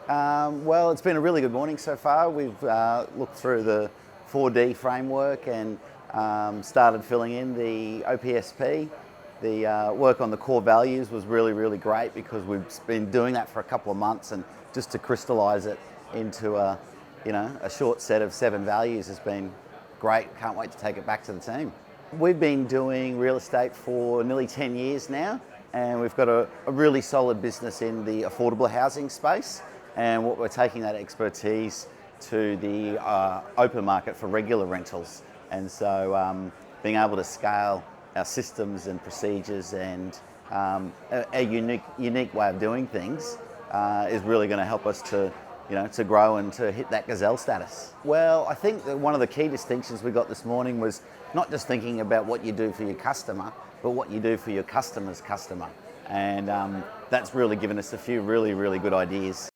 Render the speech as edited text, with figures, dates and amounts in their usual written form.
Well, it's been a really good morning so far. We've looked through the 4D framework and started filling in the OPSP. The work on the core values was really, really great because we've been doing that for a couple of months, and just to crystallise it into a short set of 7 values has been great. Can't wait to take it back to the team. We've been doing real estate for nearly 10 years now, and we've got a really solid business in the affordable housing space. And what we're taking that expertise to the open market for regular rentals. And so being able to scale our systems and procedures and a unique way of doing things is really going to help us to grow and to hit that gazelle status. Well, I think that one of the key distinctions we got this morning was not just thinking about what you do for your customer, but what you do for your customer's customer. And that's really given us a few really, really good ideas.